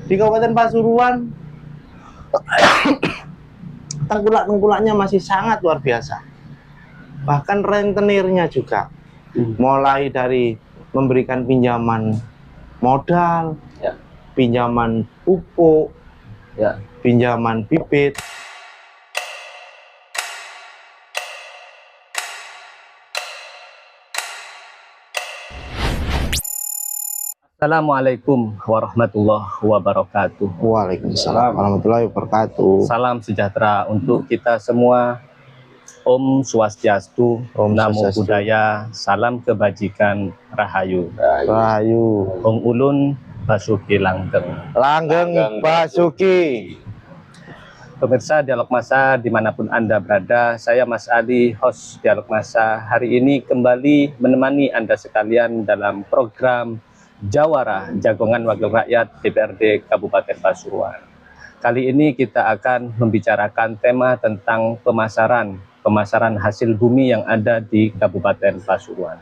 Di Kabupaten Pasuruan tengkulak-tengkulaknya masih sangat luar biasa. Bahkan rentenirnya juga mulai dari memberikan pinjaman modal, Ya. pinjaman pupuk, Ya. pinjaman bibit. Assalamualaikum warahmatullahi wabarakatuh. Waalaikumsalam warahmatullahi wabarakatuh. Salam sejahtera untuk kita semua. Om Swastiastu, Om Namo Swastiastu. Buddhaya, salam kebajikan, Rahayu. Rahayu. Ong Ulun Basuki Langgeng. Langgeng Basuki. Pemirsa Dialog Masa dimanapun Anda berada, saya Mas Ali, host Dialog Masa. Hari ini kembali menemani Anda sekalian dalam program Jawara Jagongan Wakil Rakyat DPRD Kabupaten Pasuruan. Kali ini kita akan membicarakan tema tentang pemasaran hasil bumi yang ada di Kabupaten Pasuruan.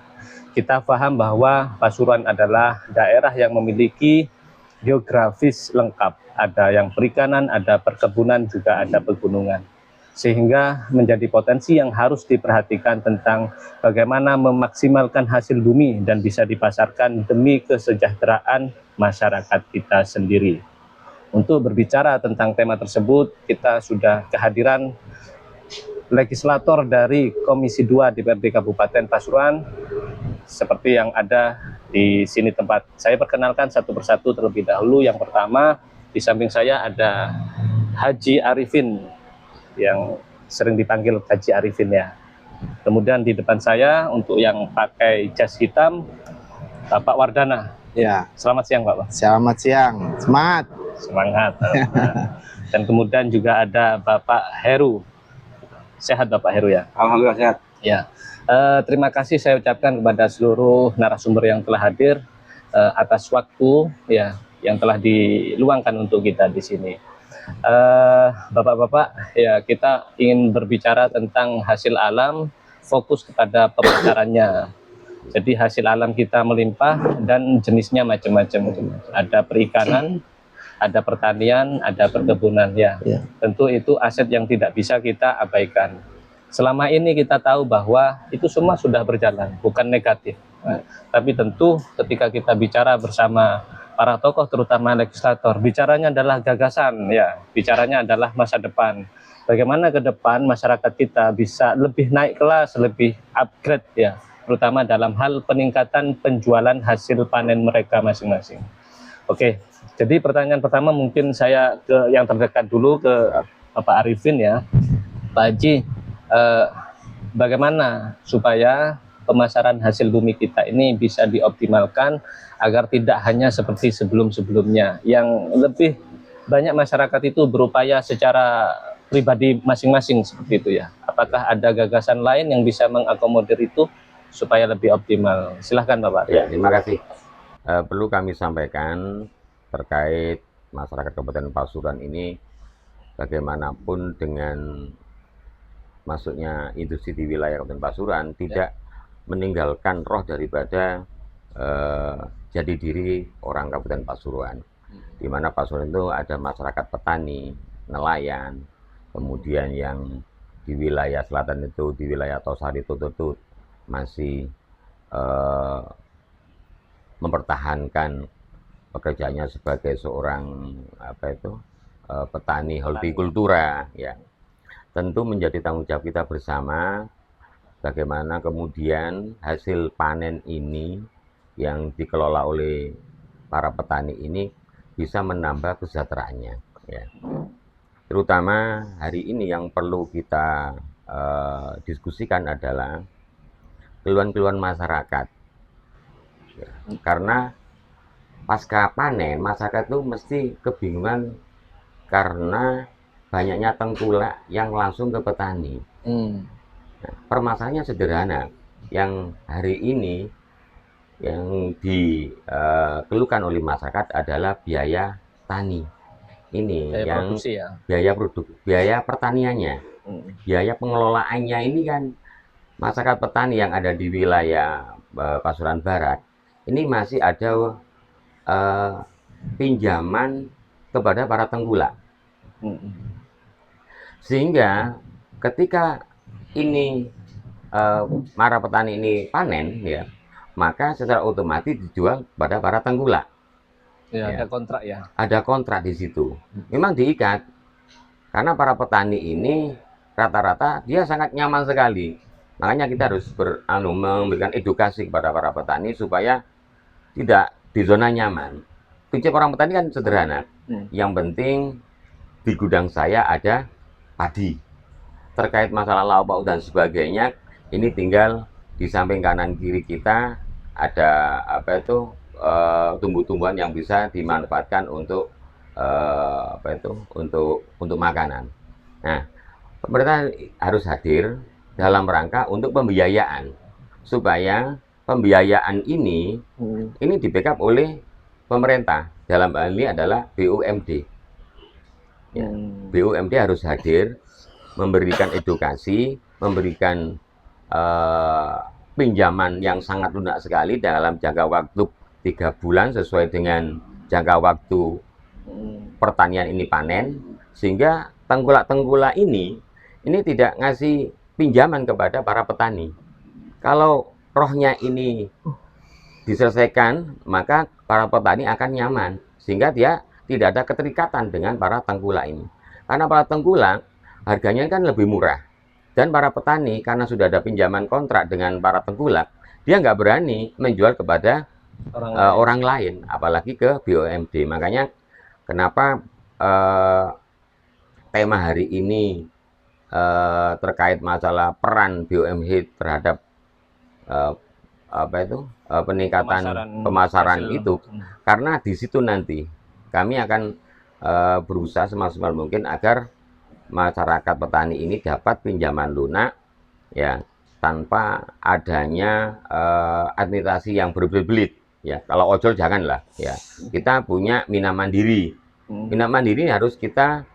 Kita paham bahwa Pasuruan adalah daerah yang memiliki geografis lengkap. Ada yang perikanan, ada perkebunan, juga ada pegunungan. Sehingga menjadi potensi yang harus diperhatikan tentang bagaimana memaksimalkan hasil bumi dan bisa dipasarkan demi kesejahteraan masyarakat kita sendiri. Untuk berbicara tentang tema tersebut, kita sudah kehadiran legislator dari Komisi 2 DPRD Kabupaten Pasuruan, seperti yang ada di sini tempat. Saya perkenalkan satu persatu terlebih dahulu. Yang pertama, di samping saya ada Haji Arifin, yang sering dipanggil Haji Arifin ya. Kemudian di depan saya untuk yang pakai jas hitam, Bapak Wardana. Ya. Selamat siang Pak. Selamat siang. Semangat. Dan kemudian juga ada Bapak Heru. Sehat Bapak Heru ya? Alhamdulillah sehat. Ya. Terima kasih saya ucapkan kepada seluruh narasumber yang telah hadir atas waktu ya yang telah diluangkan untuk kita di sini. Bapak-bapak, ya kita ingin berbicara tentang hasil alam, fokus kepada pemasarannya. Jadi hasil alam kita melimpah dan jenisnya macam-macam. Ada perikanan, ada pertanian, ada perkebunan ya. Tentu itu aset yang tidak bisa kita abaikan. Selama ini kita tahu bahwa itu semua sudah berjalan, bukan negatif. Tapi tentu ketika kita bicara bersama para tokoh, terutama legislator, bicaranya adalah gagasan, ya, bicaranya adalah masa depan. Bagaimana ke depan masyarakat kita bisa lebih naik kelas, lebih upgrade, ya, terutama dalam hal peningkatan penjualan hasil panen mereka masing-masing. Oke, jadi pertanyaan pertama mungkin saya ke yang terdekat dulu, ke Bapak Arifin ya. Pak Haji, bagaimana supaya pemasaran hasil bumi kita ini bisa dioptimalkan agar tidak hanya seperti sebelum-sebelumnya yang lebih banyak masyarakat itu berupaya secara pribadi masing-masing seperti itu ya. Apakah ada gagasan lain yang bisa mengakomodir itu supaya lebih optimal? Silahkan Bapak. Ya, terima kasih. Perlu kami sampaikan terkait masyarakat Kabupaten Pasuruan ini, bagaimanapun dengan masuknya industri di wilayah Kabupaten Pasuruan tidak meninggalkan roh daripada jadi diri orang Kabupaten Pasuruan, di mana Pasuruan itu ada masyarakat petani, nelayan, kemudian yang di wilayah selatan itu, di wilayah Tosari Tututut masih mempertahankan pekerjaannya sebagai seorang petani hortikultura ya. Tentu menjadi tanggung jawab kita bersama bagaimana kemudian hasil panen ini yang dikelola oleh para petani ini bisa menambah kesejahteraannya ya. Terutama hari ini yang perlu kita diskusikan adalah keluhan-keluhan masyarakat ya. Karena pasca panen masyarakat itu mesti kebingungan karena banyaknya tengkulak yang langsung ke petani. Nah, permasalahannya sederhana, yang hari ini yang dikeluhkan oleh masyarakat adalah biaya tani. Ini Biaya yang produksi ya. biaya pertaniannya, biaya pengelolaannya ini kan masyarakat petani yang ada di wilayah Pasuruan Barat ini masih ada pinjaman kepada para tengkulak. Sehingga ketika ini para petani ini panen, ya, maka secara otomatis dijual pada para tengkulak. Ya, Ya. ada kontrak ya. Ada kontrak di situ. Memang diikat. Karena para petani ini rata-rata dia sangat nyaman sekali. Makanya kita harus memberikan edukasi kepada para petani supaya tidak di zona nyaman. Prinsip orang petani kan sederhana. Yang penting di gudang saya ada padi. Terkait masalah lauk pauk dan sebagainya, ini tinggal di samping kanan kiri kita ada tumbuh-tumbuhan yang bisa dimanfaatkan untuk untuk makanan. Nah, pemerintah harus hadir dalam rangka untuk pembiayaan supaya pembiayaan ini di backup oleh pemerintah. Dalam hal ini adalah BUMD. Ya, BUMD harus hadir, memberikan edukasi, memberikan pinjaman yang sangat lunak sekali dalam jangka waktu 3 bulan sesuai dengan jangka waktu pertanian ini panen, sehingga tengkulak-tengkulak ini tidak ngasih pinjaman kepada para petani. Kalau rohnya ini diselesaikan, maka para petani akan nyaman, sehingga dia tidak ada keterikatan dengan para tengkulak ini. Karena para tengkulak harganya kan lebih murah. Dan para petani karena sudah ada pinjaman kontrak dengan para tengkulak, dia nggak berani menjual kepada orang lain, apalagi ke BUMD. Makanya kenapa tema hari ini terkait masalah peran BUMD terhadap peningkatan pemasaran itu, karena di situ nanti kami akan berusaha semaksimal mungkin agar masyarakat petani ini dapat pinjaman lunak, ya, tanpa adanya administrasi yang berbelit-belit, ya. Kalau ojol janganlah, ya. Kita punya Mina Mandiri. Mina Mandiri harus kita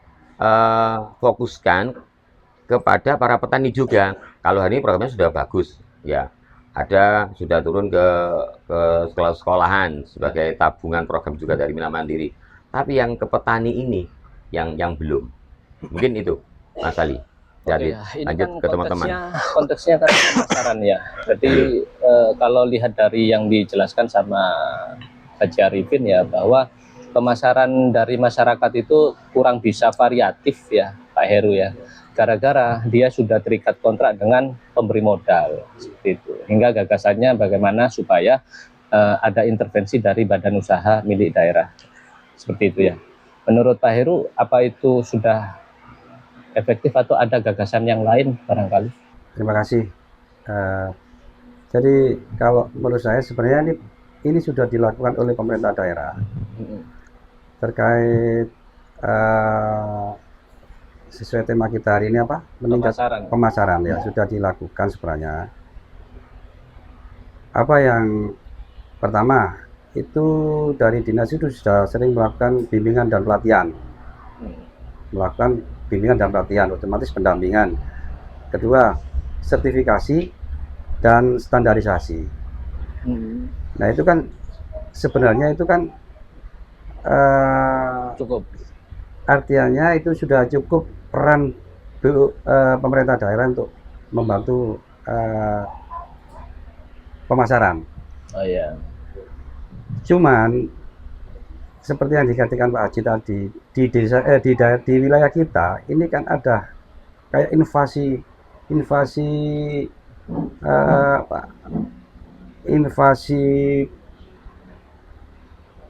fokuskan kepada para petani juga. Kalau hari ini programnya sudah bagus, ya. Sudah turun ke sekolah-sekolahan sebagai tabungan program juga dari Mina Mandiri. Tapi yang ke petani ini yang belum. Mungkin itu, Mas Ali. Jadi lanjut kan ke teman-teman. Konteksnya kan pemasaran ya. Jadi kalau lihat dari yang dijelaskan sama Haji Arifin ya, bahwa pemasaran dari masyarakat itu kurang bisa variatif ya, Pak Heru ya. Gara-gara dia sudah terikat kontrak dengan pemberi modal seperti itu. Hingga gagasannya bagaimana supaya ada intervensi dari badan usaha milik daerah. Seperti itu ya. Menurut Pak Heru, apa itu sudah efektif atau ada gagasan yang lain barangkali? Terima kasih. Jadi kalau menurut saya sebenarnya ini sudah dilakukan oleh pemerintah daerah terkait sesuai tema kita hari ini apa? Pemasaran ya, sudah dilakukan sebenarnya. Apa yang pertama itu dari dinas itu sudah sering melakukan bimbingan dan pelatihan. Melakukan bimbingan dan pelatihan, otomatis pendampingan. Kedua, sertifikasi dan standarisasi. Nah itu kan sebenarnya itu kan Cukup. Artinya itu sudah cukup peran pemerintah daerah untuk membantu pemasaran. Oh iya. Cuman seperti yang dikatakan Pak Haji tadi, di wilayah kita ini kan ada kayak invasi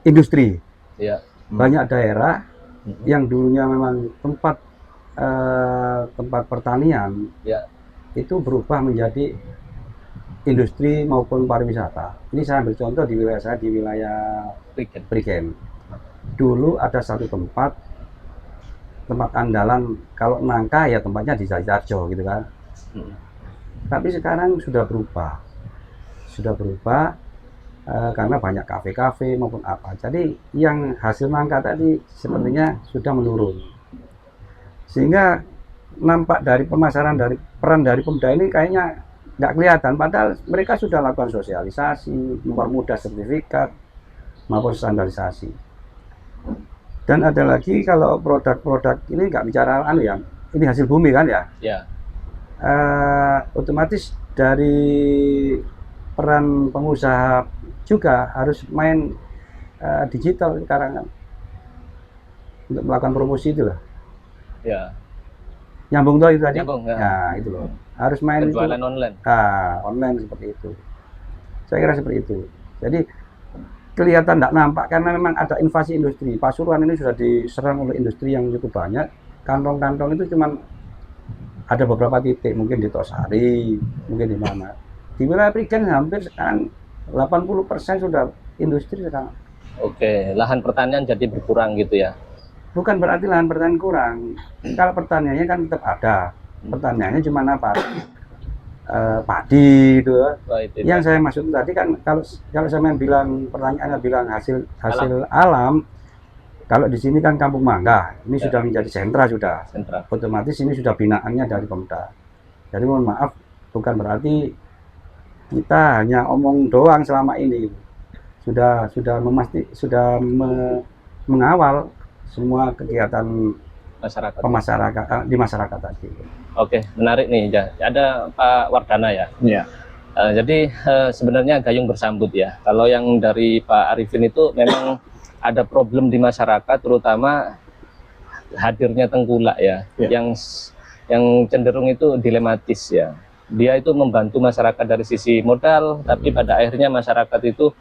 industri. Ya. Banyak daerah yang dulunya memang tempat pertanian, ya, itu berubah menjadi industri maupun pariwisata. Ini saya ambil contoh di wilayah saya, di wilayah Prigen. Dulu ada satu tempat andalan kalau nangka ya tempatnya di Sidoarjo gitu kan. Tapi sekarang sudah berubah karena banyak kafe-kafe maupun apa. Jadi yang hasil nangka tadi sepertinya sudah menurun. Sehingga nampak dari pemasaran, dari peran dari Pemda ini kayaknya nggak kelihatan. Padahal mereka sudah lakukan sosialisasi, mempermudah sertifikat maupun standarisasi. Dan ada lagi kalau produk-produk ini nggak bicara anu ya, ini hasil bumi kan ya. Ya. Otomatis dari peran pengusaha juga harus main digital sekarang kan, untuk melakukan promosi itu lah. Ya. Nyambung tuh itu tadi. Nyambung, ya. Ya itu loh. Harus main Penjualan itu. online. Online seperti itu. Saya kira seperti itu. Jadi kelihatan tidak nampak karena memang ada invasi industri. Pasuruan ini sudah diserang oleh industri yang cukup banyak. Kantong-kantong itu cuma ada beberapa titik, mungkin di Tosari, mungkin di mana. Di wilayah Prigen hampir sekarang 80% sudah industri sekarang. Oke, lahan pertanian jadi berkurang gitu ya. Bukan berarti lahan pertanian kurang. Kalau pertaniannya kan tetap ada. Pertaniannya cuma apa? Padi gitu. Wah, itu Yang saya maksud tadi kan kalau saya bilang pertanyaannya bilang hasil alam. Kalau di sini kan Kampung Mangga, ini Ya. sudah menjadi sentra sudah. sentra. Otomatis ini sudah binaannya dari Pemda. Jadi mohon maaf, bukan berarti kita hanya omong doang selama ini. Sudah mengawal semua kegiatan Masyarakat. di masyarakat tadi. Oke, menarik nih. Ya. Ada Pak Wardana ya. Iya. Jadi sebenarnya gayung bersambut ya. Kalau yang dari Pak Arifin itu memang ada problem di masyarakat, terutama hadirnya tengkulak ya, Ya. yang cenderung itu dilematis ya. Dia itu membantu masyarakat dari sisi modal, tapi pada akhirnya masyarakat itu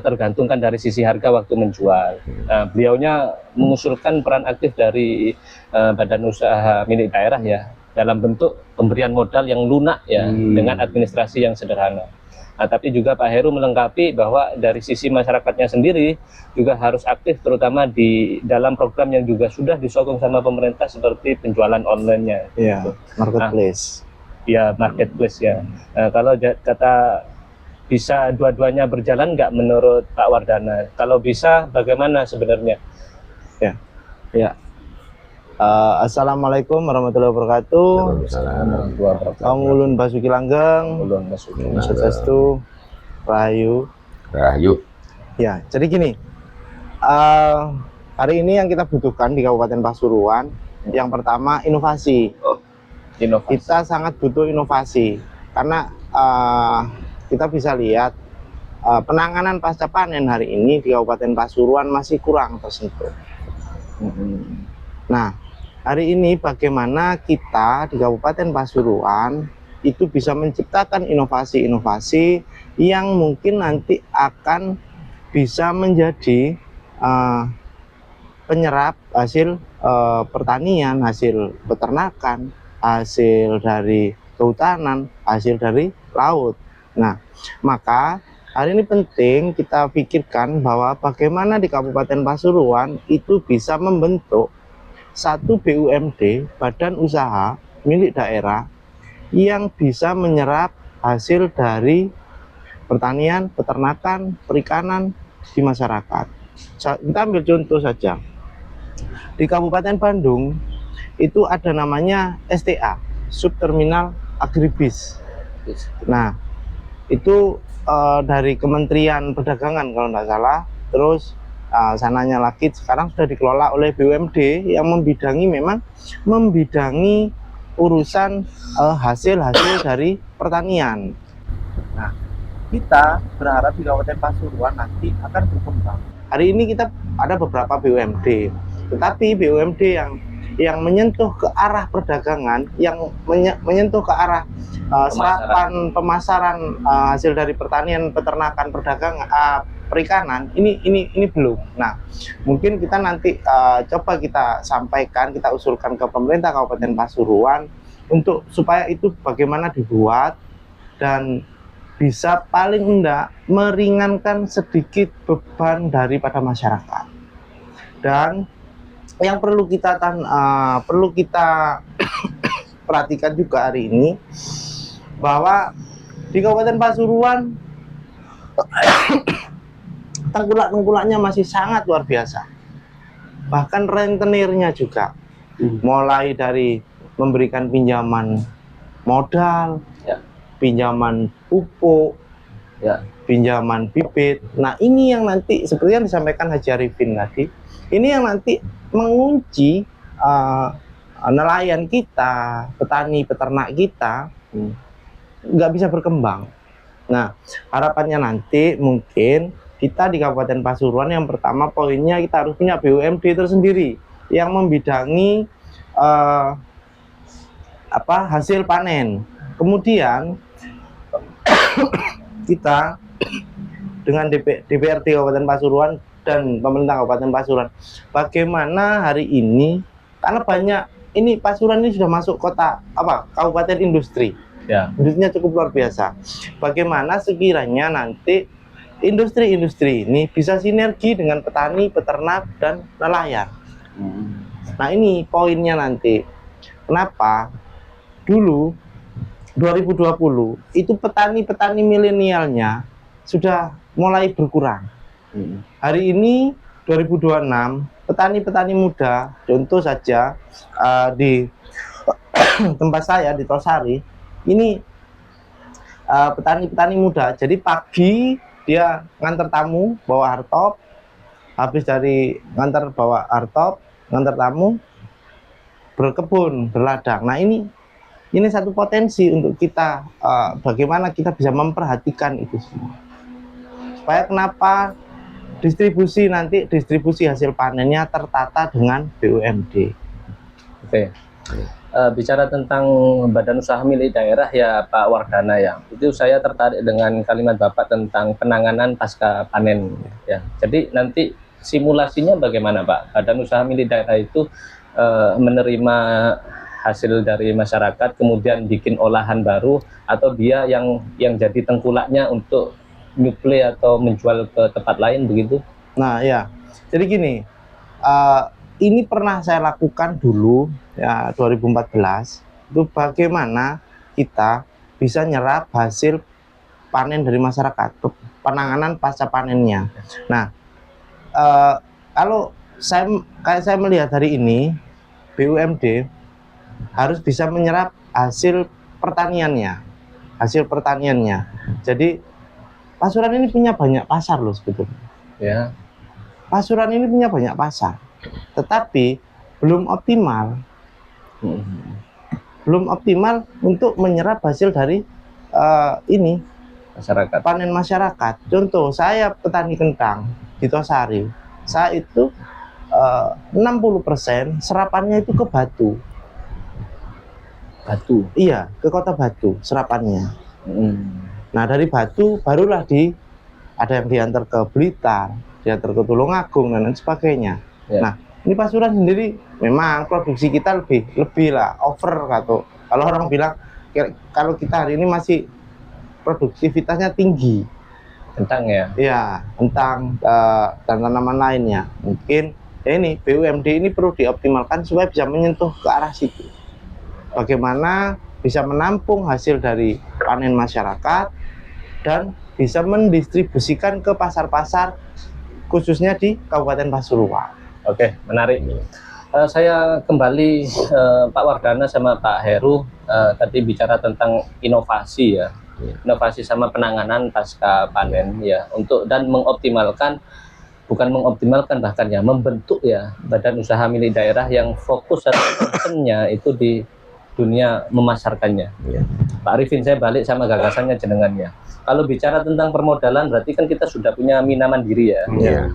tergantungkan dari sisi harga waktu menjual. Beliaunya mengusulkan peran aktif dari badan usaha milik daerah ya, dalam bentuk pemberian modal yang lunak ya, dengan administrasi yang sederhana. Nah, tapi juga Pak Heru melengkapi bahwa dari sisi masyarakatnya sendiri juga harus aktif, terutama di dalam program yang juga sudah disokong sama pemerintah seperti penjualan online-nya. Iya, marketplace. Ya, marketplace ya. Nah, kalau kata bisa dua-duanya berjalan nggak menurut Pak Wardana? Kalau bisa, bagaimana sebenarnya? Ya. Assalamualaikum warahmatullahi wabarakatuh. Om Ulun Basuki Langgeng. Ulun Basuki. Swastiastu, Rahayu. Rahayu. Ya, jadi gini. Hari ini yang kita butuhkan di Kabupaten Pasuruan, yang pertama inovasi. Inovasi. Kita sangat butuh inovasi karena kita bisa lihat penanganan pasca panen hari ini di Kabupaten Pasuruan masih kurang tersentuh. Nah, hari ini bagaimana kita di Kabupaten Pasuruan itu bisa menciptakan inovasi-inovasi yang mungkin nanti akan bisa menjadi penyerap hasil pertanian, hasil peternakan, hasil dari kehutanan, hasil dari laut. Nah, maka hari ini penting kita pikirkan bahwa bagaimana di Kabupaten Pasuruan itu bisa membentuk satu BUMD, badan usaha milik daerah, yang bisa menyerap hasil dari pertanian, peternakan, perikanan di masyarakat. Kita ambil contoh saja. Di Kabupaten Bandung itu ada namanya STA, Subterminal Agribis. Nah, itu dari Kementerian Perdagangan kalau tidak salah. Terus sananya lagi sekarang sudah dikelola oleh BUMD yang membidangi urusan hasil-hasil dari pertanian. Nah, kita berharap di Kabupaten Pasuruan nanti akan berkembang. Hari ini kita ada beberapa BUMD, tetapi BUMD yang menyentuh ke arah perdagangan, yang menyentuh ke arah serapan pemasaran hasil dari pertanian, peternakan, perdagangan, perikanan, ini belum. Nah, mungkin kita nanti coba kita sampaikan, kita usulkan ke pemerintah Kabupaten Pasuruan untuk supaya itu bagaimana dibuat dan bisa paling enggak meringankan sedikit beban daripada masyarakat. Dan yang perlu kita perhatikan juga hari ini bahwa di Kabupaten Pasuruan tengkulak-tengkulaknya masih sangat luar biasa. Bahkan rentenirnya juga mulai dari memberikan pinjaman modal, pinjaman pupuk, Ya. pinjaman bibit. Nah, ini yang nanti seperti yang disampaikan Haji Arifin tadi, ini yang nanti mengunci nelayan kita, petani peternak kita nggak bisa berkembang. Nah, harapannya nanti mungkin kita di Kabupaten Pasuruan yang pertama poinnya kita harus punya BUMD tersendiri yang membidangi hasil panen. Kemudian kita dengan DPRD Kabupaten Pasuruan dan pemerintah Kabupaten Pasuruan, bagaimana hari ini karena banyak ini Pasuruan ini sudah masuk kota kabupaten industri. Ya. Industrinya cukup luar biasa. Bagaimana sekiranya nanti industri-industri ini bisa sinergi dengan petani, peternak, dan nelayan. Nah, ini poinnya nanti. Kenapa? Dulu 2020 itu petani-petani milenialnya sudah mulai berkurang. Hari ini 2026 petani-petani muda, contoh saja di tempat saya di Tosari, ini petani-petani muda. Jadi pagi dia ngantar tamu bawa hardtop, habis dari ngantar bawa hardtop, ngantar tamu, berkebun, berladang. Nah, ini satu potensi untuk kita, bagaimana kita bisa memperhatikan itu semua. Supaya kenapa distribusi hasil panennya tertata dengan BUMD. Oke. Bicara tentang badan usaha milik daerah ya Pak Wardana ya, itu saya tertarik dengan kalimat Bapak tentang penanganan pasca panen ya. Jadi nanti simulasinya bagaimana Pak? Badan usaha milik daerah itu menerima hasil dari masyarakat kemudian bikin olahan baru, atau dia yang jadi tengkulaknya untuk nyuplai atau menjual ke tempat lain begitu? Nah ya, jadi gini, ini pernah saya lakukan dulu ya 2014, itu bagaimana kita bisa nyerap hasil panen dari masyarakat, penanganan pasca panennya. Nah, kalau saya melihat hari ini BUMD harus bisa menyerap hasil pertaniannya. Jadi Pasuruan ini punya banyak pasar loh sebetulnya. Ya. Pasuruan ini punya banyak pasar, tetapi belum optimal. Belum optimal untuk menyerap hasil dari Masyarakat. panen masyarakat. Contoh, saya petani kentang di Tosari. Saya itu 60% serapannya itu ke Batu. Batu. Iya, ke kota Batu serapannya. Nah, dari Batu barulah ada yang diantar ke Blitar, diantar ke Tulungagung dan lain sebagainya. Ya. Nah, ini Pasuruan sendiri memang produksi kita lebih lah over gitu. Kalau orang bilang kalau kita hari ini masih produktivitasnya tinggi. Kentang ya. Iya, kentang dan tanaman lainnya. Mungkin ini BUMD ini perlu dioptimalkan supaya bisa menyentuh ke arah situ. Bagaimana bisa menampung hasil dari panen masyarakat dan bisa mendistribusikan ke pasar-pasar khususnya di Kabupaten Pasuruan. Oke, menarik. Saya kembali Pak Wardana sama Pak Heru tadi bicara tentang inovasi ya. Inovasi sama penanganan pasca panen ya, untuk dan bukan mengoptimalkan bahkan ya membentuk ya badan usaha milik daerah yang fokus atau concernnya itu di dunia memasarkannya. Ya. Pak Arifin, saya balik sama gagasannya jenengannya. Kalau bicara tentang permodalan berarti kan kita sudah punya Mina Mandiri ya. Iya.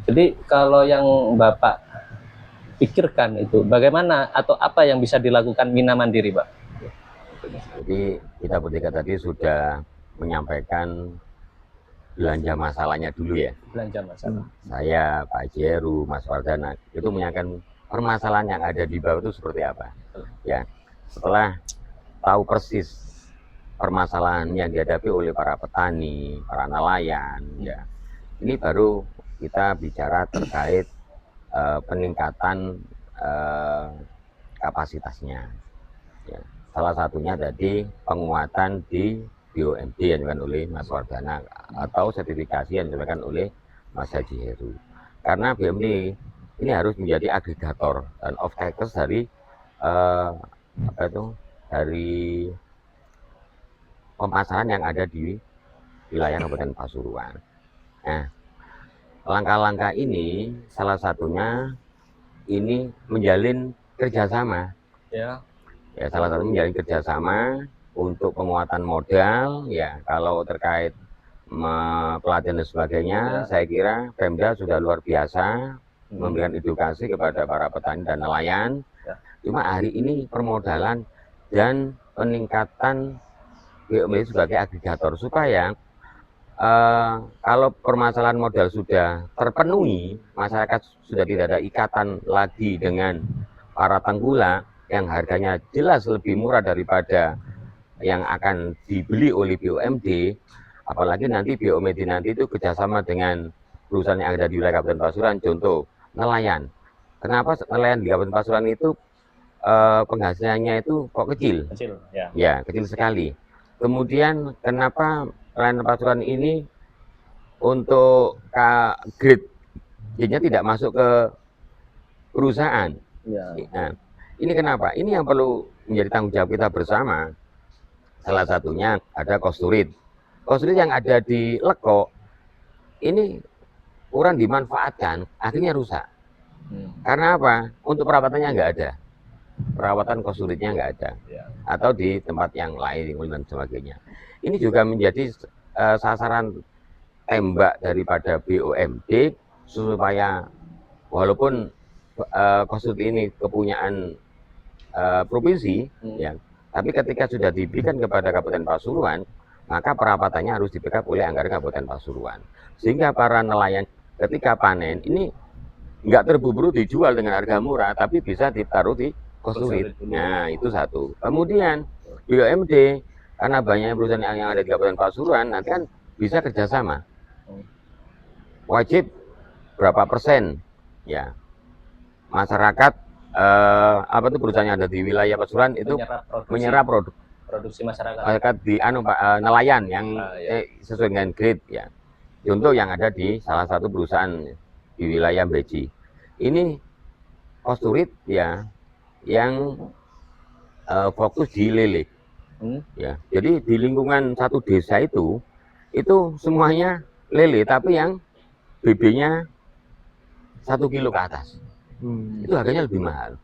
Jadi kalau yang Bapak pikirkan itu bagaimana atau apa yang bisa dilakukan Mina Mandiri, Pak? Jadi kita bertiga tadi sudah menyampaikan belanja masalahnya dulu ya. Belanja masalah. Saya, Pak Jeru, Mas Wardana itu menyampaikan permasalahan yang ada di bawah itu seperti apa. Ya, setelah tahu persis permasalahan yang dihadapi oleh para petani, para nelayan, ya, ini baru kita bicara terkait peningkatan kapasitasnya. Ya, salah satunya tadi penguatan di BUMD yang dilakukan oleh Mas Wardana atau sertifikasi yang dilakukan oleh Mas Haji Heru. Karena BUMD ini harus menjadi agregator dan off-takers dari dari pemasaran yang ada di wilayah Kabupaten Pasuruan. Nah, langkah-langkah ini salah satunya ini menjalin kerjasama. Ya. Ya, salah satu menjalin kerjasama untuk penguatan modal. Ya, kalau terkait pelatihan dan sebagainya, saya kira Pemda sudah luar biasa memberikan edukasi kepada para petani dan nelayan. Ya. Cuma hari ini permodalan dan peningkatan BUMD sebagai agregator supaya kalau permasalahan modal sudah terpenuhi, masyarakat sudah tidak ada ikatan lagi dengan para tengkulak yang harganya jelas lebih murah daripada yang akan dibeli oleh BUMD, apalagi nanti BUMD nanti itu kerjasama dengan perusahaan yang ada di wilayah Kabupaten Pasuruan, contoh nelayan. Kenapa nelayan di Kabupaten Pasuruan itu penghasilannya itu kok kecil? Kecil, ya. Ya, kecil sekali. Kemudian kenapa nelayan Pasuruan ini untuk grade-nya tidak masuk ke perusahaan? Ya. Nah, ini kenapa? Ini yang perlu menjadi tanggung jawab kita bersama. Salah satunya ada kosturit. Kosturit yang ada di Leko ini kurang dimanfaatkan, akhirnya rusak. Karena apa? Untuk perawatannya nggak ada. Perawatan kosturitnya nggak ada. Ya. Atau di tempat yang lain dan sebagainya. Ini juga menjadi sasaran tembak daripada BUMD supaya walaupun kosturit ini kepunyaan provinsi, ya, tapi ketika sudah diberikan kepada Kabupaten Pasuruan, maka perawatannya harus di-backup oleh anggaran Kabupaten Pasuruan. Sehingga para nelayan ketika panen ini nggak terburu-buru dijual dengan harga murah, tapi bisa ditaruh di kosturit. Nah, itu satu. Kemudian BUMD, karena banyak perusahaan yang ada di Kabupaten Pasuruan, nanti kan bisa kerjasama. Wajib berapa persen, ya, masyarakat apa itu perusahaan yang ada di wilayah Pasuruan itu menyerap produksi masyarakat di nelayan yang ya. sesuai dengan grade, ya. Contoh yang ada di salah satu perusahaan di wilayah Beji. Ini kosturit, ya, yang fokus di lele. Ya, jadi di lingkungan satu desa itu semuanya lele, tapi yang BB-nya 1 kilo ke atas. Itu harganya lebih mahal.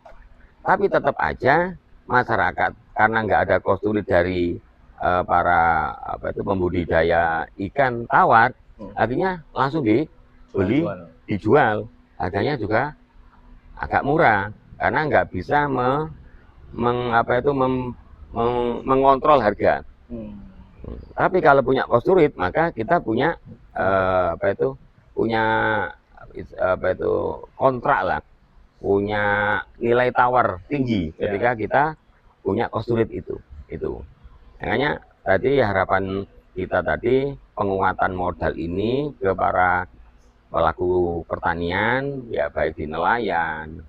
Tapi tetap aja masyarakat karena nggak ada kosturit dari para pembudidaya ikan tawar, akhirnya langsung dibeli, dijual. Harganya juga agak murah karena nggak bisa mengontrol harga. Tapi kalau punya kosturit, maka kita punya kontrak lah, punya nilai tawar tinggi ketika kita punya kosturit itu. Makanya tadi harapan kita tadi penguatan modal ini ke para pelaku pertanian, ya baik di nelayan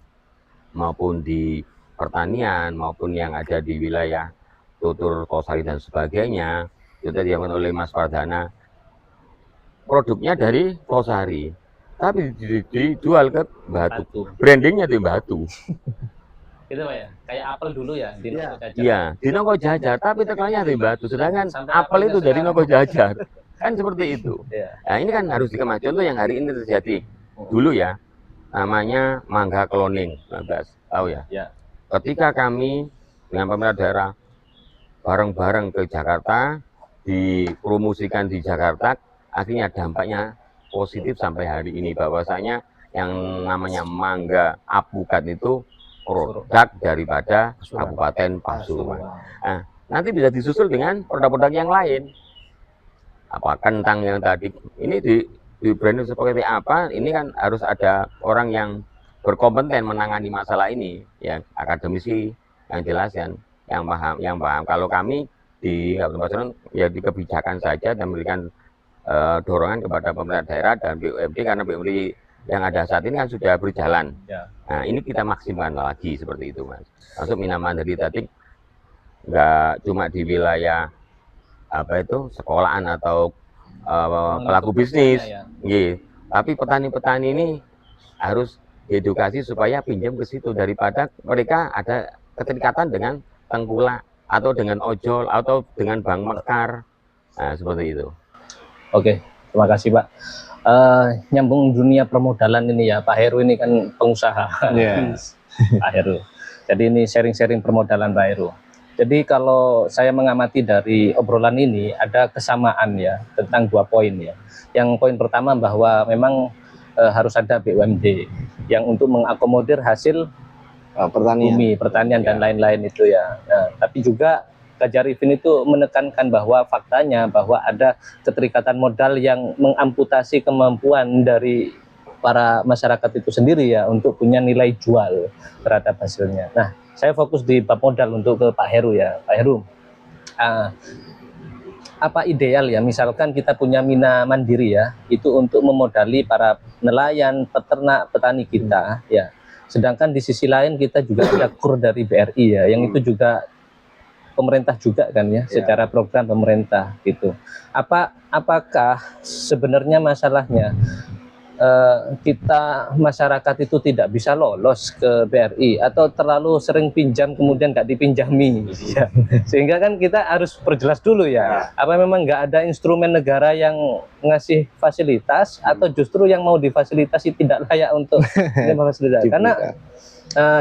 maupun di pertanian maupun yang ada di wilayah tutur kosari dan sebagainya. Itu diamankan oleh Mas Pardana. Produknya dari kosari, tapi dijual ke Batu. Brandingnya di Batu. Gitu Pak ya, kayak apel dulu ya di Noko Jajar. Iya, di Noko Jajar, tapi terkenalnya di Batu. Sedangkan apel itu dari Noko Jajar. Kan seperti itu. Nah, ini kan harus dikemas. Contoh yang hari ini terjadi dulu ya, namanya mangga cloning, 19. Tahu ya? Ya. Ketika kami dengan pemerintah daerah bareng-bareng ke Jakarta, dipromosikan di Jakarta, akhirnya dampaknya positif sampai hari ini, bahwasanya yang namanya mangga apukat itu produk daripada Kabupaten Pasuruan. Nah, nanti bisa disusul dengan produk-produk yang lain. Apa kentang yang tadi ini di branding seperti apa? Ini kan harus ada orang yang berkompeten menangani masalah ini, ya, akademisi yang jelas yang paham. Kalau kami di Kabupaten Pasuruan ya di kebijakan saja dan memberikan dorongan kepada pemerintah daerah dan BUMD, karena BUMD yang ada saat ini kan sudah berjalan. Ya. Nah, ini kita maksimalkan lagi seperti itu, Mas. Masuk Mina Mandiri tadi nggak cuma di wilayah sekolahan atau pelaku bisnis, ya. Tapi petani-petani ini harus diedukasi supaya pinjam ke situ, daripada mereka ada keterikatan dengan tengkulak atau dengan ojol atau dengan bank mekar. Nah, seperti itu. Oke, terima kasih Pak. Nyambung dunia permodalan ini ya, Pak Heru ini kan pengusaha. Yes. Pak Heru. Jadi ini sharing-sharing permodalan Pak Heru. Jadi kalau saya mengamati dari obrolan ini ada kesamaan ya tentang 2 poin ya. Yang poin pertama bahwa memang harus ada BUMD yang untuk mengakomodir hasil Pertanian. bumi, pertanian dan lain-lain itu ya. Nah, tapi juga Kajarifin itu menekankan bahwa faktanya bahwa ada keterikatan modal yang mengamputasi kemampuan dari para masyarakat itu sendiri ya untuk punya nilai jual terhadap hasilnya. Nah, saya fokus di bab modal untuk ke Pak Heru ya. Pak Heru, apa ideal ya misalkan kita punya mina mandiri ya, itu untuk memodali para nelayan, peternak, petani kita ya. Sedangkan di sisi lain kita juga ada KUR dari BRI ya, yang itu juga pemerintah juga kan ya, secara program pemerintah gitu. Apakah sebenarnya masalahnya kita masyarakat itu tidak bisa lolos ke BRI atau terlalu sering pinjam kemudian nggak dipinjami ya. Sehingga kan kita harus perjelas dulu ya, apa memang nggak ada instrumen negara yang ngasih fasilitas atau justru yang mau difasilitasi tidak layak untuk fasilitas. Karena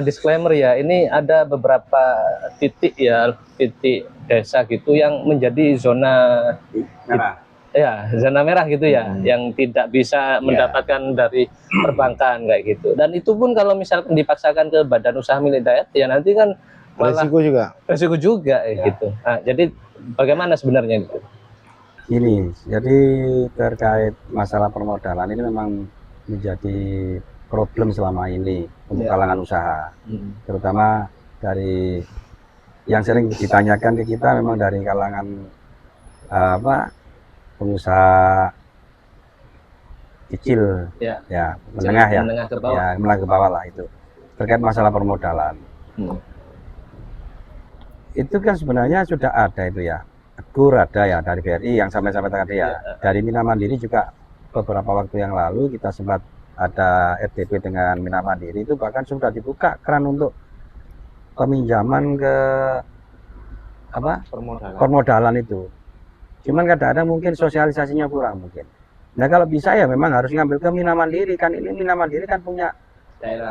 disclaimer ya, ini ada beberapa titik ya, titik desa gitu yang menjadi zona Merah. ya, zona merah gitu ya, yang tidak bisa mendapatkan dari perbankan kayak gitu. Dan itu pun kalau misalkan dipaksakan ke badan usaha milik daerah ya nanti kan malah resiko juga gitu. Nah, jadi bagaimana sebenarnya gitu? Ini, jadi terkait masalah permodalan ini memang menjadi problem selama ini untuk kalangan usaha, terutama dari yang sering ditanyakan ke kita memang dari kalangan pengusaha kecil, ya menengah ya, menengah ke bawah lah itu terkait masalah permodalan. Itu kan sebenarnya sudah ada itu ya, KUR ada ya dari BRI yang sampai-sampai tadi ya, dari Mina Mandiri juga beberapa waktu yang lalu kita sempat ada RDP dengan Mina Mandiri, itu bahkan sudah dibuka keran untuk peminjaman ke permodalan itu. Cuman kadang-kadang mungkin sosialisasinya kurang mungkin. Nah kalau bisa ya memang harus ngambil ke Mina Mandiri, kan ini Mina Mandiri kan punya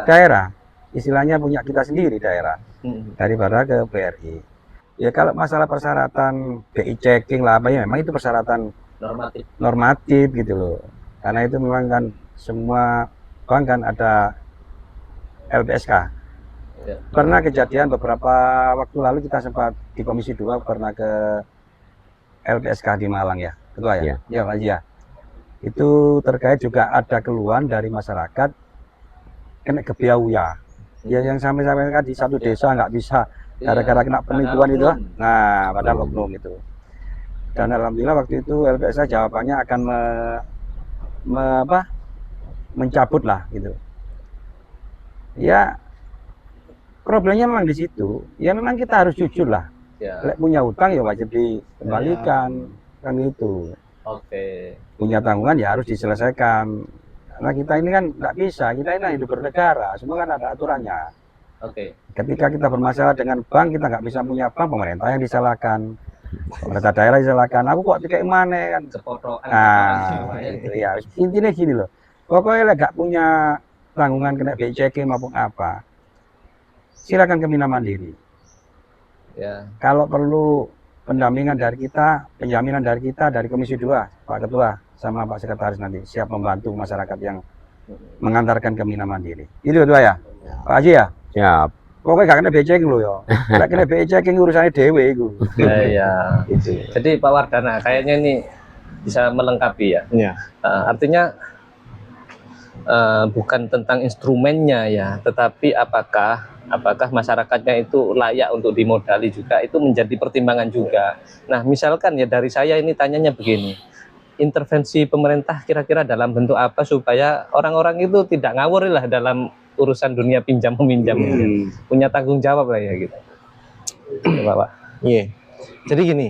daerah, istilahnya punya kita sendiri daerah, daripada ke BRI. Ya kalau masalah persyaratan BI checking lah apa ya, memang itu persyaratan normatif gitu loh. Karena itu memang kan semua bank kan ada LPSK. Pernah kejadian beberapa waktu lalu kita sempat di Komisi 2 pernah ke LPSK di Malang ya, ketua ya, ya Pak ya. Itu terkait juga ada keluhan dari masyarakat kena kebiauya. Ya yang sampai-sampai kan di satu desa nggak bisa gara-gara kena penipuan itu. Nah, padahal oknum itu. Dan alhamdulillah waktu itu LPSK jawabannya akan mencabut lah gitu. Ya problemnya memang di situ. Ya memang kita harus jujur lah. Lek punya utang ya wajib dikembalikan, kan itu. Punya tanggungan ya harus diselesaikan. Karena kita ini kan nggak bisa, kita ini hidup bernegara, semua kan ada aturannya. Ketika kita bermasalah dengan bank, kita nggak bisa punya bank, pemerintah yang disalahkan, pemerintah daerah disalahkan. Aku kok kayak mana kan? Nah, itu ya. Intinya gini loh. Pokoknya nggak punya tanggungan kena BI checking maupun apa, silakan ke Mina Mandiri. Kalau perlu pendampingan dari kita, penjaminan dari kita, dari Komisi 2, Pak Ketua sama Pak Sekretaris nanti siap membantu masyarakat yang mengantarkan ke Mina Mandiri. Itu Ketua ya? Pak Haji ya? Siap. Pokoknya gak kena BI checking loh ya. Gak kena BI checking urusannya dewe itu. Iya. Jadi Pak Wardana kayaknya ini bisa melengkapi ya. Artinya bukan tentang instrumennya ya, tetapi apakah masyarakatnya itu layak untuk dimodali juga, itu menjadi pertimbangan juga. Nah misalkan ya dari saya ini tanyanya begini, intervensi pemerintah kira-kira dalam bentuk apa supaya orang-orang itu tidak ngawur lah dalam urusan dunia pinjam meminjam, punya tanggung jawab lah ya gitu. Pak. Jadi gini,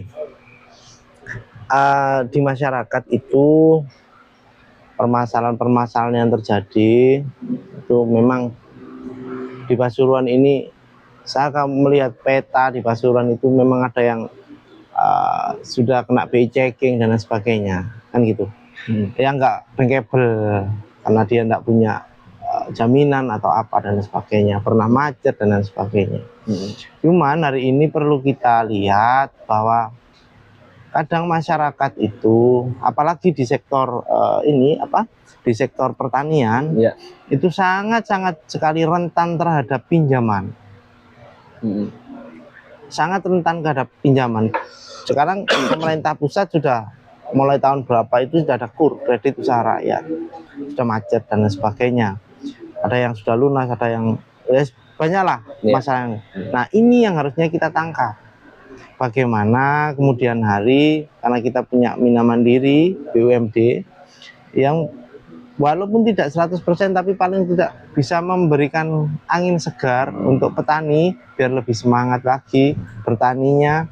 di masyarakat itu permasalahan-permasalahan yang terjadi itu memang di Pasuruan ini, saya melihat peta di Pasuruan itu memang ada yang sudah kena BI checking dan lain sebagainya. kan gitu. Yang nggak bankable karena dia nggak punya jaminan atau apa dan sebagainya, pernah macet dan lain sebagainya. Cuman hari ini perlu kita lihat bahwa kadang masyarakat itu, apalagi di sektor di sektor pertanian, Ya. itu sangat-sangat sekali rentan terhadap pinjaman. Sangat rentan terhadap pinjaman. Sekarang pemerintah pusat sudah mulai tahun berapa itu sudah ada KUR, kredit usaha rakyat, sudah macet dan lain sebagainya. Ada yang sudah lunas, ada yang banyak lah masalahnya. Nah ini yang harusnya kita tangkap. Bagaimana kemudian hari, karena kita punya Mina Mandiri, BUMD, yang walaupun tidak 100% tapi paling tidak bisa memberikan angin segar untuk petani biar lebih semangat lagi bertaninya,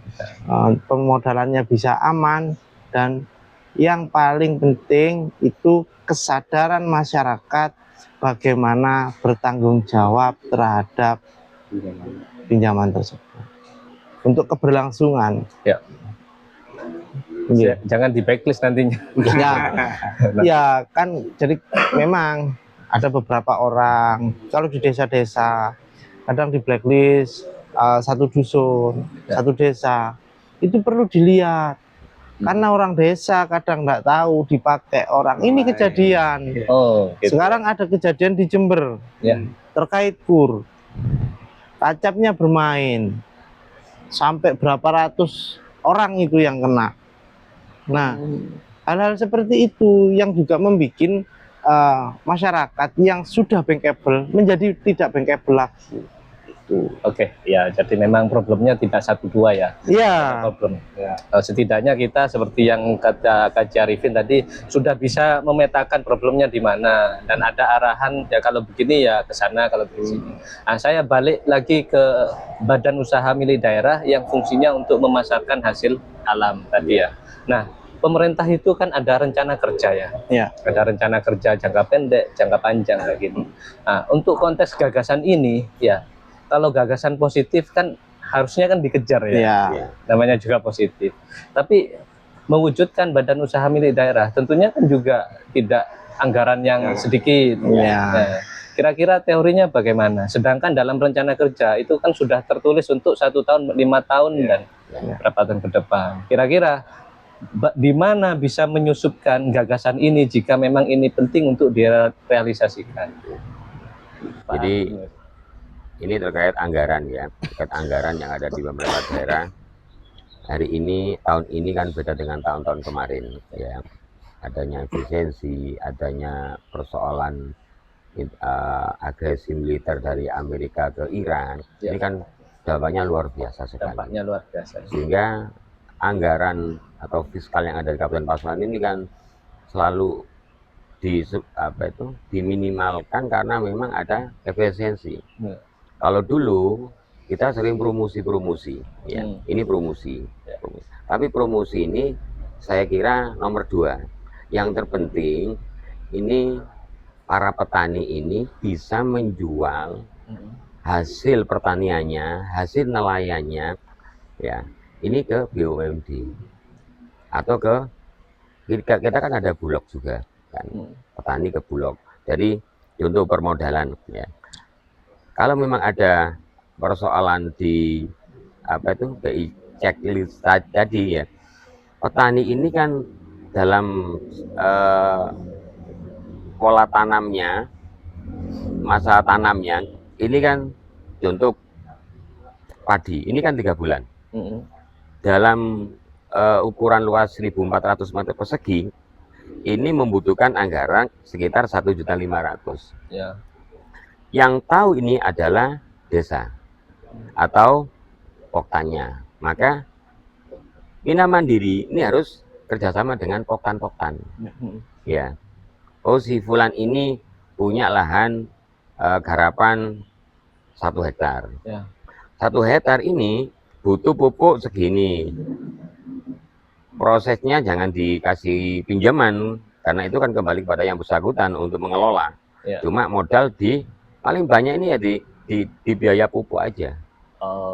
pemodalannya bisa aman, dan yang paling penting itu kesadaran masyarakat bagaimana bertanggung jawab terhadap pinjaman tersebut untuk keberlangsungan. Ya. Iya. Jangan di backlist nantinya. Ya kan, jadi memang ada beberapa orang kalau di desa-desa kadang di blacklist satu dusun, satu desa, itu perlu dilihat. Karena orang desa kadang nggak tahu dipakai orang. Ini kejadian. Gitu. Sekarang ada kejadian di Jember terkait KUR. Tacapnya bermain sampai berapa ratus orang itu yang kena. Nah, hal-hal seperti itu yang juga membuat masyarakat yang sudah bankable menjadi tidak bankable lagi. Oke, ya, jadi memang problemnya tidak satu dua ya. Iya. Problem. Ya. Setidaknya kita seperti yang kata Kak Arifin tadi sudah bisa memetakan problemnya di mana dan ada arahan ya kalau begini ya ke sana, kalau di sini. Nah, saya balik lagi ke badan usaha milik daerah yang fungsinya untuk memasarkan hasil alam tadi ya. Nah, pemerintah itu kan ada rencana kerja ya. Ada rencana kerja jangka pendek, jangka panjang kayak gitu. Nah, untuk konteks gagasan ini ya, kalau gagasan positif kan harusnya kan dikejar ya. Namanya juga positif. Tapi mewujudkan badan usaha milik daerah tentunya kan juga tidak anggaran yang sedikit. Nah, kira-kira teorinya bagaimana? Sedangkan dalam rencana kerja itu kan sudah tertulis untuk 1 tahun, 5 tahun dan berapa tahun ke depan. Kira-kira di mana bisa menyusupkan gagasan ini jika memang ini penting untuk direalisasikan? Jadi ini terkait anggaran ya, terkait anggaran yang ada di pemerintah daerah. Hari ini, tahun ini kan beda dengan tahun-tahun kemarin ya. Adanya efisiensi, adanya persoalan agresi militer dari Amerika ke Iran. Ini kan dampaknya luar biasa sekali. Dampaknya luar biasa. Sehingga anggaran atau fiskal yang ada di Kabupaten Pasuruan ini kan selalu diminimalkan karena memang ada efisiensi. Kalau dulu kita sering promosi ya, ini promosi. Tapi promosi ini saya kira nomor 2. Yang terpenting ini para petani ini bisa menjual hasil pertaniannya, hasil nelayannya ya, ini ke BUMD atau kita kan ada bulog juga kan, petani ke bulog. Jadi untuk permodalan ya. Kalau memang ada persoalan di checklist tadi ya, petani ini kan dalam pola tanamnya, masa tanamnya ini kan untuk padi ini kan 3 bulan. Dalam ukuran luas 1.400 meter persegi ini membutuhkan anggaran sekitar 1.500.000. Ya. Yang tahu ini adalah desa atau poktannya. Maka Mina Mandiri ini harus kerjasama dengan poktan-poktan. Ya. Oh, si fulan ini punya lahan garapan 1 hektar. 1 hektar ini butuh pupuk segini. Prosesnya jangan dikasih pinjaman karena itu kan kembali kepada yang bersangkutan untuk mengelola. Cuma modal paling banyak ini ya di biaya pupuk aja.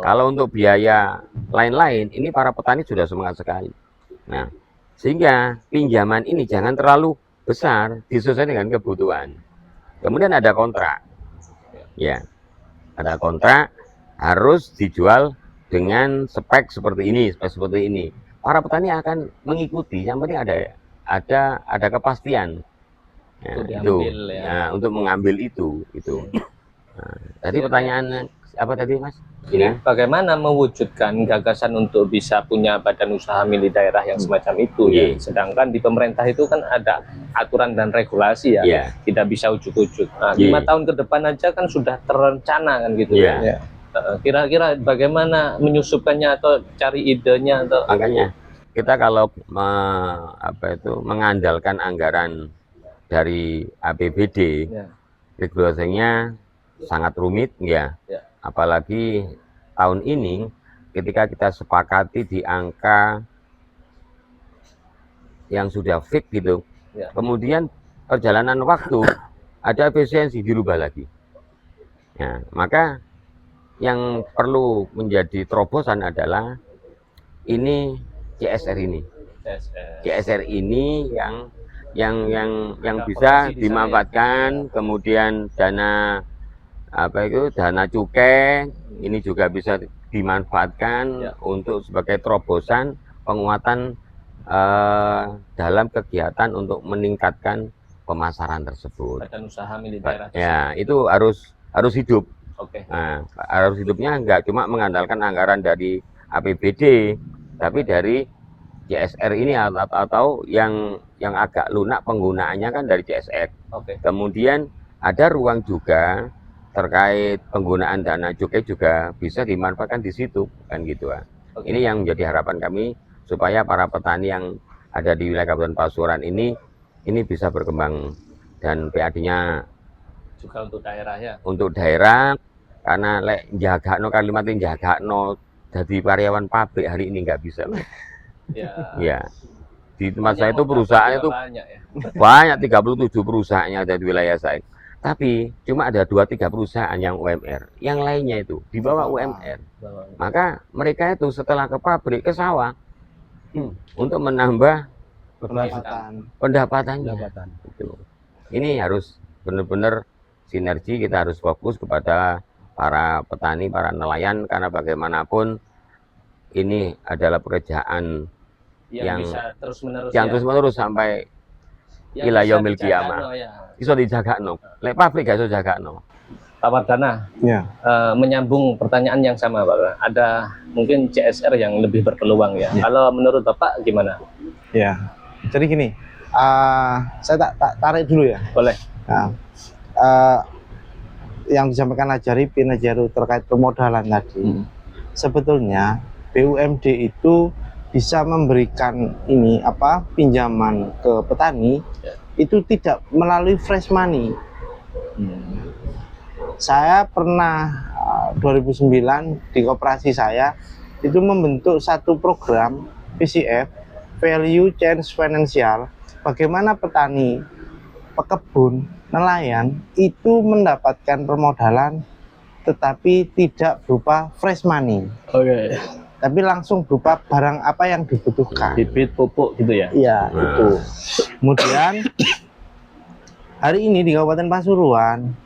Kalau untuk biaya lain-lain ini para petani sudah semangat sekali. Nah, Sehingga pinjaman ini jangan terlalu besar, disesuaikan dengan kebutuhan. Kemudian ada kontrak. Ya, ada kontrak harus dijual dengan spek seperti ini, spek seperti ini. Para petani akan mengikuti. Yang penting ada kepastian. Ya, Untuk itu diambil, ya. ya, untuk mengambil itu. Nah, tadi pertanyaan apa tadi, Mas? Ini bagaimana mewujudkan gagasan untuk bisa punya badan usaha milik daerah yang semacam itu ya. Iya. Sedangkan di pemerintah itu kan ada aturan dan regulasi ya. Iya. Tidak bisa ujuk-ujuk. Nah, Iya. 5 tahun ke depan aja kan sudah terencana kan gitu Iya. ya. Kira-kira bagaimana menyusupkannya atau cari idenya atau Makanya kita kalau mengandalkan anggaran dari APBD, ya. regulasinya sangat rumit ya. Ya. Apalagi tahun ini ketika kita sepakati di angka yang sudah fix gitu, Ya. kemudian perjalanan waktu ada efisiensi dirubah lagi. Ya, maka yang perlu menjadi terobosan adalah ini CSR ini. CSR ini yang Ada bisa potensi di sana ya. dimanfaatkan, kemudian dana dana cukai ini juga bisa dimanfaatkan Ya. untuk sebagai terobosan penguatan dalam kegiatan untuk meningkatkan pemasaran tersebut. badan usaha milik daerah. Ya, itu harus hidup. Oke. Nah, harus hidupnya nggak cuma mengandalkan anggaran dari APBD, tapi dari CSR ini atau yang agak lunak penggunaannya kan dari CSR. Oke. Kemudian ada ruang juga terkait penggunaan dana cukai juga bisa dimanfaatkan di situ kan gitu. Oke. Ini yang menjadi harapan kami supaya para petani yang ada di wilayah Kabupaten Pasuruan ini bisa berkembang dan PAD-nya Juga untuk daerah ya. untuk daerah karena lek jagakno Kalimantan jagakno jadi karyawan pabrik hari ini nggak bisa. Ya. Ya. Di tempat Banyak saya itu orang perusahaan juga itu banyak ya. banyak 37 perusahaannya ada di wilayah saya. Tapi cuma ada 2-3 perusahaan yang UMR, yang lainnya itu di bawah UMR. Maka mereka itu setelah ke pabrik, ke sawah untuk menambah pendapatannya. Gitu. Ini harus benar-benar sinergi, kita harus fokus kepada para petani, para nelayan karena bagaimanapun ini adalah pekerjaan yang bisa terus-menerus yang terus-menerus sampai ila yaumil qiyamah. Ya. Iso dijagakno. Lek pabrik gak iso jagakno. Pak Wardana, Ya. menyambung pertanyaan yang sama Pak. Ada mungkin CSR yang lebih berpeluang ya. Ya. Kalau menurut Bapak gimana? Ya. Jadi gini, saya tak tarik dulu ya. Boleh. Nah, yang disampaikan Ajaripin Ajaru terkait permodalan tadi, sebetulnya BUMD itu bisa memberikan pinjaman ke petani itu tidak melalui fresh money. Saya pernah 2009 di koperasi saya itu membentuk satu program VCF, Value Change Financial, bagaimana petani, pekebun, nelayan itu mendapatkan permodalan tetapi tidak berupa fresh money. Oke. Tapi langsung berupa barang apa yang dibutuhkan. Bibit pupuk gitu ya. Iya, itu. Kemudian hari ini di Kabupaten Pasuruan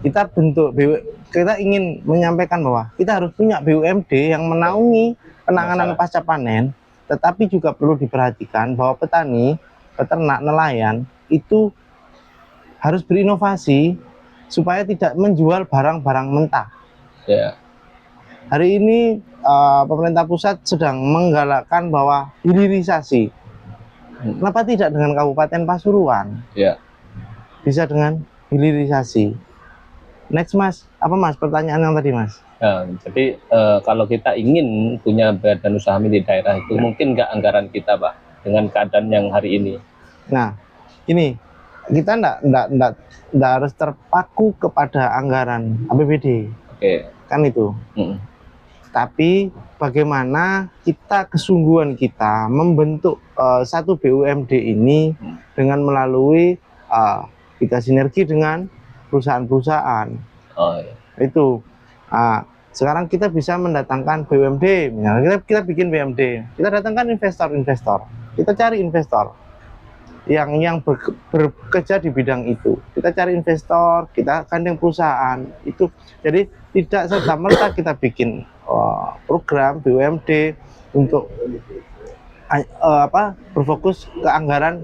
kita ingin menyampaikan bahwa kita harus punya BUMD yang menaungi penanganan pasca panen, tetapi juga perlu diperhatikan bahwa petani, peternak, nelayan itu harus berinovasi supaya tidak menjual barang-barang mentah. Ya. Hari ini pemerintah pusat sedang menggalakkan bahwa hilirisasi. Kenapa tidak dengan Kabupaten Pasuruan? Ya. Bisa dengan hilirisasi. Next Mas, apa Mas pertanyaan yang tadi Mas? Jadi kalau kita ingin punya badan usaha milik daerah itu mungkin nggak anggaran kita Pak dengan keadaan yang hari ini. Nah, ini kita nggak harus terpaku kepada anggaran APBD. Oke. Kan itu. Tapi bagaimana kesungguhan kita membentuk satu BUMD ini dengan melalui kita sinergi dengan perusahaan-perusahaan. Oh, iya. Itu. Sekarang kita bisa mendatangkan BUMD, misalnya kita bikin BUMD, kita datangkan investor-investor. kita cari investor yang bekerja di bidang itu. Kita cari investor, kita gandeng perusahaan itu. Jadi tidak serta-merta kita bikin program BUMD untuk berfokus ke anggaran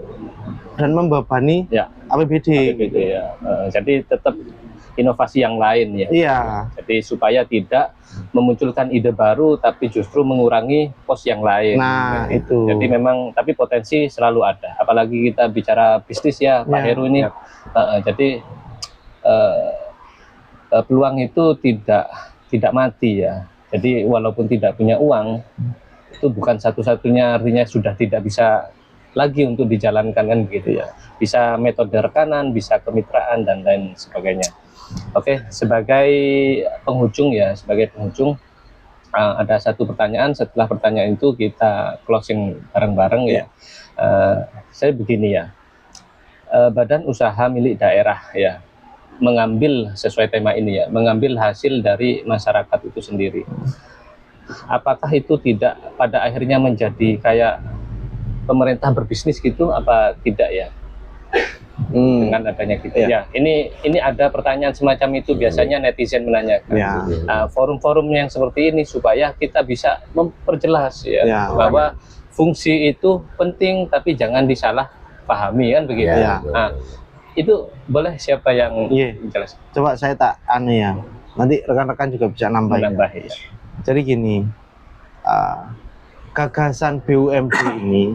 dan membebani Ya. APBD. APBD ya. Jadi tetap inovasi yang lain ya. Iya. Jadi supaya tidak memunculkan ide baru tapi justru mengurangi pos yang lain. Nah, itu. Jadi memang tapi potensi selalu ada. Apalagi kita bicara bisnis ya, Pak Ya. Heru ini. Jadi peluang itu tidak mati ya. Jadi walaupun tidak punya uang itu bukan satu-satunya artinya sudah tidak bisa lagi untuk dijalankan kan begitu ya. Bisa metode rekanan, bisa kemitraan dan lain sebagainya. Oke, sebagai penghujung ada satu pertanyaan. Setelah pertanyaan itu kita closing bareng-bareng ya. Saya begini ya, badan usaha milik daerah ya mengambil sesuai tema ini ya, mengambil hasil dari masyarakat itu sendiri. Apakah itu tidak pada akhirnya menjadi kayak pemerintah berbisnis gitu apa tidak ya? Dengan adanya gitu ya. Ini ada pertanyaan semacam itu biasanya netizen menanyakan. Ya. Forum-forum yang seperti ini supaya kita bisa memperjelas ya, bahwa fungsi itu penting tapi jangan disalah pahami kan begitu. Ya. Nah, itu boleh siapa yang menjelaskan? Coba saya tak ya. Nanti rekan-rekan juga bisa nambahin. Ya. Jadi gini, gagasan BUMD ini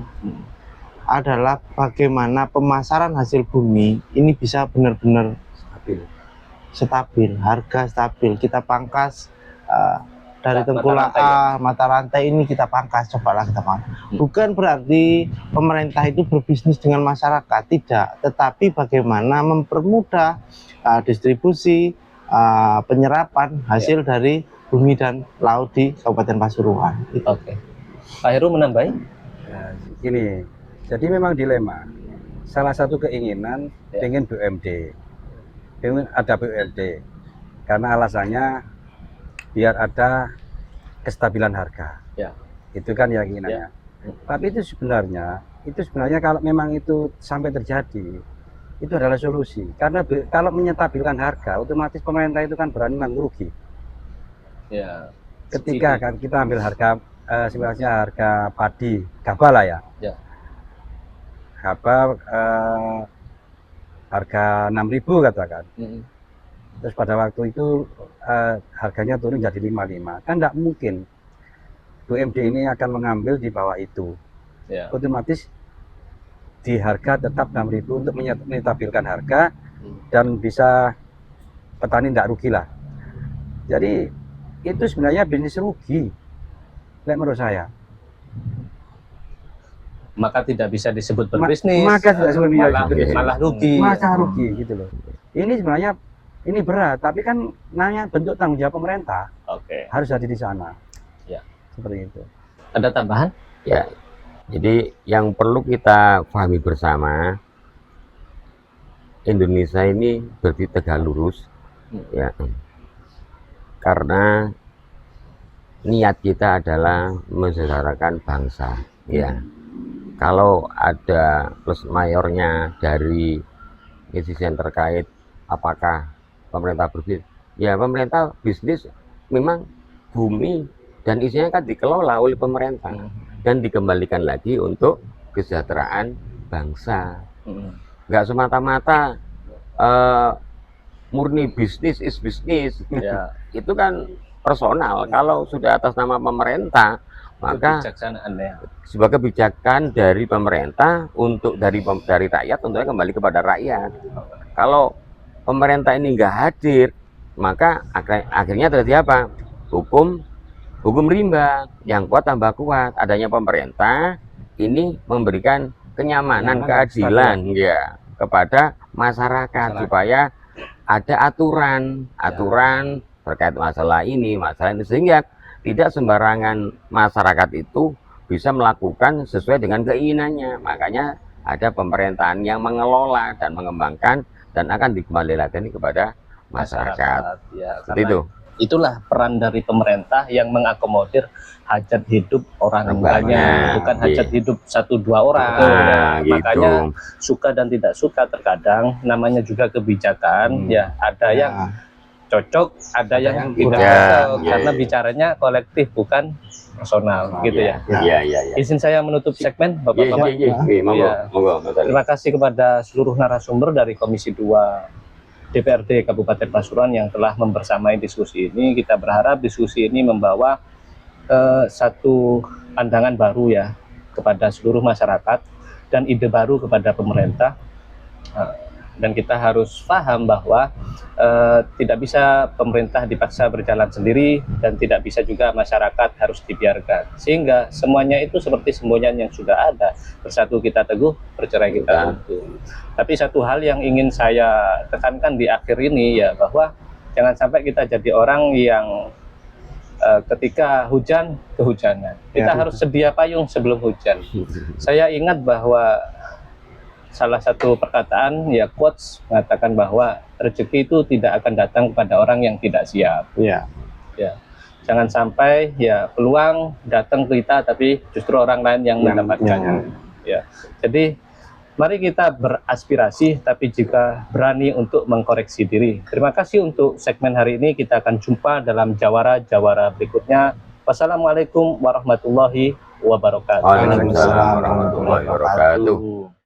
adalah bagaimana pemasaran hasil bumi ini bisa benar-benar stabil, harga stabil. Kita pangkas dari tengkulak mata rantai ini kita pangkas, cobalah kita pangkas. Bukan berarti pemerintah itu berbisnis dengan masyarakat, tidak. Tetapi bagaimana mempermudah distribusi penyerapan hasil dari bumi dan laut di Kabupaten Pasuruan. Oke. Pak Heru menambahi? Ya, gini, jadi memang dilema. Salah satu keinginan pengen BUMD, pengen ada BUMD, karena alasannya biar ada kestabilan harga. Ya. Itu kan keinginannya. Tapi itu sebenarnya kalau memang itu sampai terjadi, itu adalah solusi. Karena kalau menyetabilkan harga, otomatis pemerintah itu kan berani rugi. Ya. Ketika kan kita ambil harga sebenarnya harga padi gabah lah ya. Gabah harga 6.000 katakan. Terus pada waktu itu harganya turun jadi 55. Kan tidak mungkin BUMD ini akan mengambil di bawah itu. Otomatis di harga tetap 6.000 untuk menstabilkan harga dan bisa petani tidak rugi lah. Jadi itu sebenarnya bisnis rugi menurut saya. Maka tidak bisa disebut berbisnis. Maka tidak malah rugi. Maka rugi gitu loh. Ini sebenarnya ini berat, tapi kan nanya bentuk tanggung jawab pemerintah. Harus ada di sana. Ya. Seperti itu. Ada tambahan? Ya. Jadi yang perlu kita pahami bersama, Indonesia ini berdiri tegak lurus, ya. Karena niat kita adalah mensejahterakan bangsa, ya. Kalau ada plus mayornya dari institusi yang terkait, apakah pemerintah berbisnis? Ya, pemerintah bisnis memang bumi dan isinya kan dikelola oleh pemerintah dan dikembalikan lagi untuk kesejahteraan bangsa. Nggak semata-mata murni bisnis is bisnis. Itu kan personal. Kalau sudah atas nama pemerintah, maka sebagai kebijakan dari pemerintah untuk dari rakyat tentunya kembali kepada rakyat. Kalau pemerintah ini nggak hadir, maka akhirnya terjadi apa? Hukum rimba, yang kuat tambah kuat. Adanya pemerintah ini memberikan kenyamanan, keadilan ya kepada masyarakat supaya ada aturan terkait masalah ini sehingga tidak sembarangan masyarakat itu bisa melakukan sesuai dengan keinginannya. Makanya ada pemerintahan yang mengelola dan mengembangkan dan akan dikembalikan kepada masyarakat. Ya, seperti itu. itulah peran dari pemerintah yang mengakomodir hajat hidup orang Orang banyak, banyak, bukan iya. hajat hidup 1-2 orang. Nah, Ya, gitu. makanya suka dan tidak suka terkadang namanya juga kebijakan, ya ada yang Ya. cocok, ada yang tidak Ya, cocok, ya, karena ya. bicaranya kolektif bukan personal, gitu ya. Iya, iya, iya. Izin saya menutup segmen, Iya, Bapak-Bapak. iya, iya, monggo, Iya. monggo, Mas Ali. Terima kasih kepada seluruh narasumber dari Komisi 2 DPRD Kabupaten Pasuruan yang telah membersamai diskusi ini. Kita berharap diskusi ini membawa satu pandangan baru ya kepada seluruh masyarakat dan ide baru kepada pemerintah. Dan kita harus paham bahwa tidak bisa pemerintah dipaksa berjalan sendiri dan tidak bisa juga masyarakat harus dibiarkan. Sehingga semuanya itu seperti semboyan yang sudah ada. Bersatu kita teguh, bercerai kita runtuh. Tapi satu hal yang ingin saya tekankan di akhir ini ya, bahwa jangan sampai kita jadi orang yang ketika hujan kehujanan. Kita Ya. harus sedia payung sebelum hujan. Saya ingat bahwa salah satu perkataan ya, quotes mengatakan bahwa rezeki itu tidak akan datang kepada orang yang tidak siap. Iya. Ya, jangan sampai ya peluang datang ke kita tapi justru orang lain yang mendapatkannya. Ya, jadi mari kita beraspirasi tapi juga berani untuk mengkoreksi diri. Terima kasih untuk segmen hari ini. Kita akan jumpa dalam jawara-jawara berikutnya. Wassalamualaikum warahmatullahi wabarakatuh. Waalaikumsalam warahmatullahi wabarakatuh.